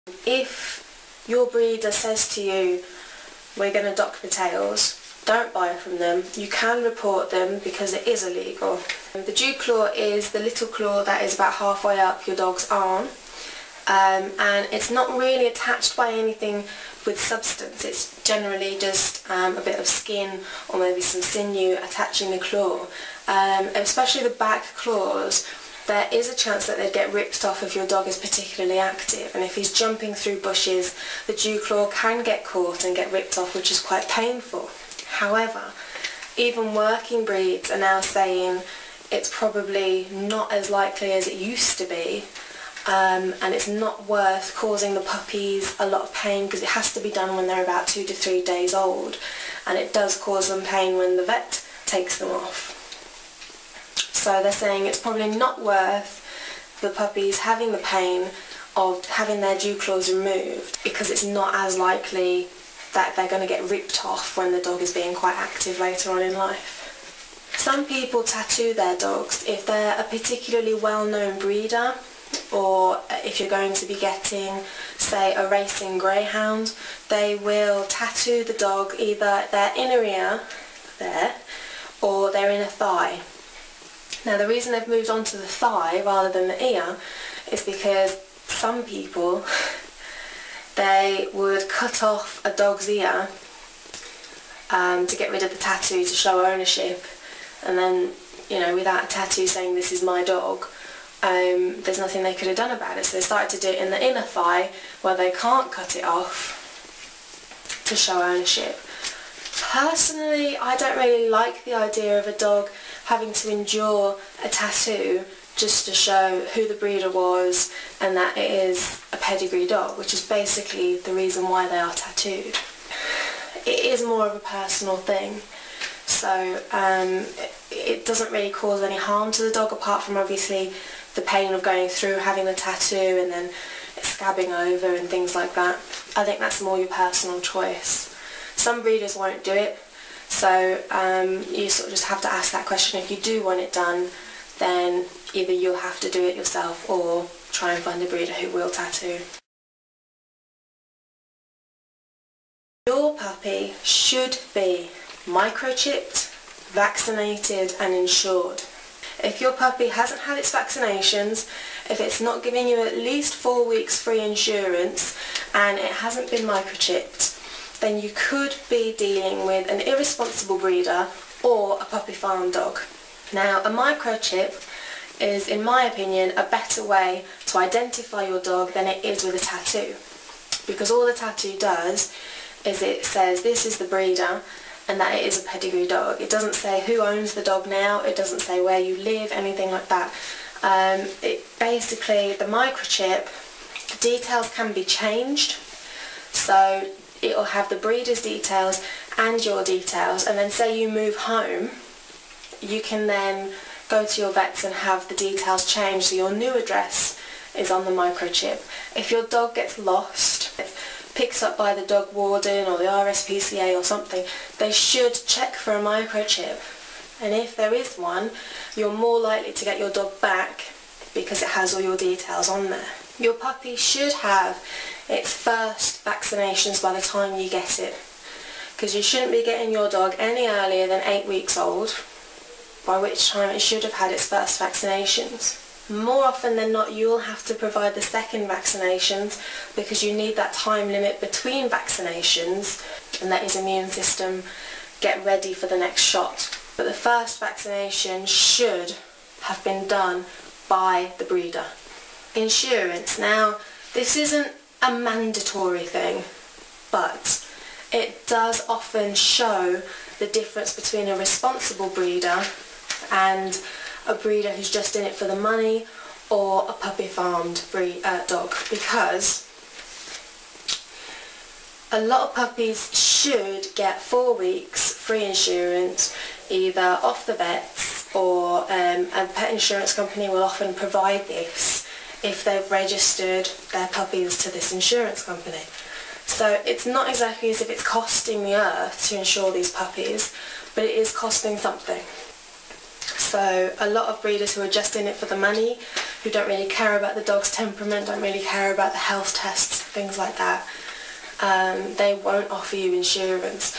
If your breeder says to you, we're going to dock the tails, don't buy from them. You can report them because it is illegal. The dew claw is the little claw that is about halfway up your dog's arm, and it's not really attached by anything with substance. It's generally just a bit of skin or maybe some sinew attaching the claw. Especially the back claws, there is a chance that they'd get ripped off if your dog is particularly active, and if he's jumping through bushes, the dew claw can get caught and get ripped off, which is quite painful. However, even working breeds are now saying it's probably not as likely as it used to be, and it's not worth causing the puppies a lot of pain because it has to be done when they're about 2 to 3 days old, and it does cause them pain when the vet takes them off. So they're saying it's probably not worth the puppies having the pain of having their dew claws removed because it's not as likely that they're going to get ripped off when the dog is being quite active later on in life. Some people tattoo their dogs if they're a particularly well-known breeder, or if you're going to be getting, say, a racing greyhound, they will tattoo the dog either their inner ear there or their inner thigh. Now the reason they've moved on to the thigh rather than the ear is because some people, they would cut off a dog's ear to get rid of the tattoo to show ownership, and then, you know, without a tattoo saying this is my dog, there's nothing they could have done about it. So they started to do it in the inner thigh where they can't cut it off to show ownership. Personally, I don't really like the idea of a dog having to endure a tattoo just to show who the breeder was and that it is a pedigree dog, which is basically the reason why they are tattooed. It is more of a personal thing, so it doesn't really cause any harm to the dog apart from obviously the pain of going through having the tattoo and then scabbing over and things like that. I think that's more your personal choice. Some breeders won't do it, so you sort of just have to ask that question. If you do want it done, then either you'll have to do it yourself or try and find a breeder who will tattoo. Your puppy should be microchipped, vaccinated and insured. If your puppy hasn't had its vaccinations, if it's not giving you at least 4 weeks free insurance and it hasn't been microchipped, then you could be dealing with an irresponsible breeder or a puppy farm dog. Now, a microchip is, in my opinion, a better way to identify your dog than it is with a tattoo, because all the tattoo does is it says this is the breeder and that it is a pedigree dog. It doesn't say who owns the dog now, it doesn't say where you live, anything like that. Basically, the microchip, the details can be changed, so it'll have the breeder's details and your details, and then say you move home, you can then go to your vets and have the details changed so your new address is on the microchip. If your dog gets lost, picked up by the dog warden or the RSPCA or something, they should check for a microchip, and if there is one, you're more likely to get your dog back because it has all your details on there. Your puppy should have its first vaccinations by the time you get it, because you shouldn't be getting your dog any earlier than 8 weeks old, by which time it should have had its first vaccinations. More often than not, you'll have to provide the second vaccinations because you need that time limit between vaccinations and let his immune system get ready for the next shot. But the first vaccination should have been done by the breeder. Insurance. Now, this isn't a mandatory thing, but it does often show the difference between a responsible breeder and a breeder who's just in it for the money, or a puppy farmed dog, because a lot of puppies should get 4 weeks free insurance either off the vets, or a pet insurance company will often provide this if they've registered their puppies to this insurance company. So it's not exactly as if it's costing the earth to insure these puppies, but it is costing something. So a lot of breeders who are just in it for the money who don't really care about the dog's temperament, don't really care about the health tests, things like that, they won't offer you insurance.